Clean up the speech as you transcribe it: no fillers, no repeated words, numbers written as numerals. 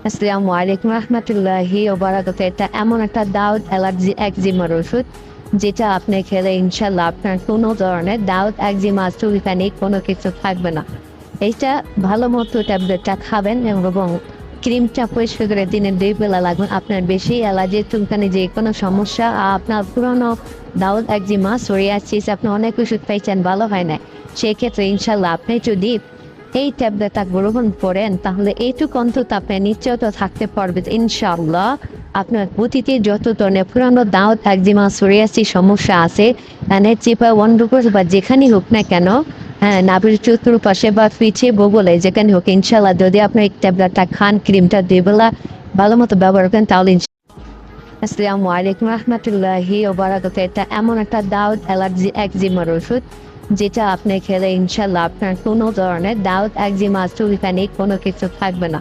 আসসালামু আলাইকুম রহমতুল্লাহি ওয়া বারাকাতুহু। এটা এমন একটা দাউদ অ্যালার্জি একজিমার ওষুধ যেটা আপনি খেলে ইনশাল্লাহ আপনার কোনো ধরনের দাউদ একজিমা চুলকানি কোনো কিছু থাকবে না। এইটা ভালো মতো ট্যাবলেটটা খাবেন এবং ক্রিমটা পরিষ্কার করে দিনে 2 বেলা লাগবে। আপনার বেশি অ্যালার্জি চুলকানি যে কোনো সমস্যা আপনার পুরনো দাউদ একজিমা সোরিয়াসিস আপনি অনেক ওষুধ পাইছেন ভালো হয় না, সেক্ষেত্রে ইনশাল্লাহ আপনি যদি এই ট্যাবলেটটা গ্রহণ করেন তাহলে এইটুকু অন্তত আপনি নিশ্চয়তা থাকতে পারবেন ইনশাআল্লাহ আপনার অতীতে যত ধরনের পুরানো দাঁত একজিমা সোরিয়াসিস সমস্যা আছে মানে চিপা ওয়ান্ডুকোস বা যেখানেই হোক না কেন, হ্যাঁ নাভির চতুর্পাশে বা পিছে বগলে যেখানে হোক ইনশাআল্লাহ যদি আপনি এই ট্যাবলেটটা খান ক্রিমটা 2 বেলা ভালো মতো ব্যবহার করেন তাহলে আসসালামু আলাইকুম রহমতুল্লাহি ওয়া বারাকাতুহু। এটা এমন একটা দাউদ অ্যালার্জি একজিমার ওষুধ যেটা আপনি খেলে ইনশাল্লাহ আপনার কোনো ধরনের দাউদ একজিমা চুলকানি কোনো কিছু থাকবে না।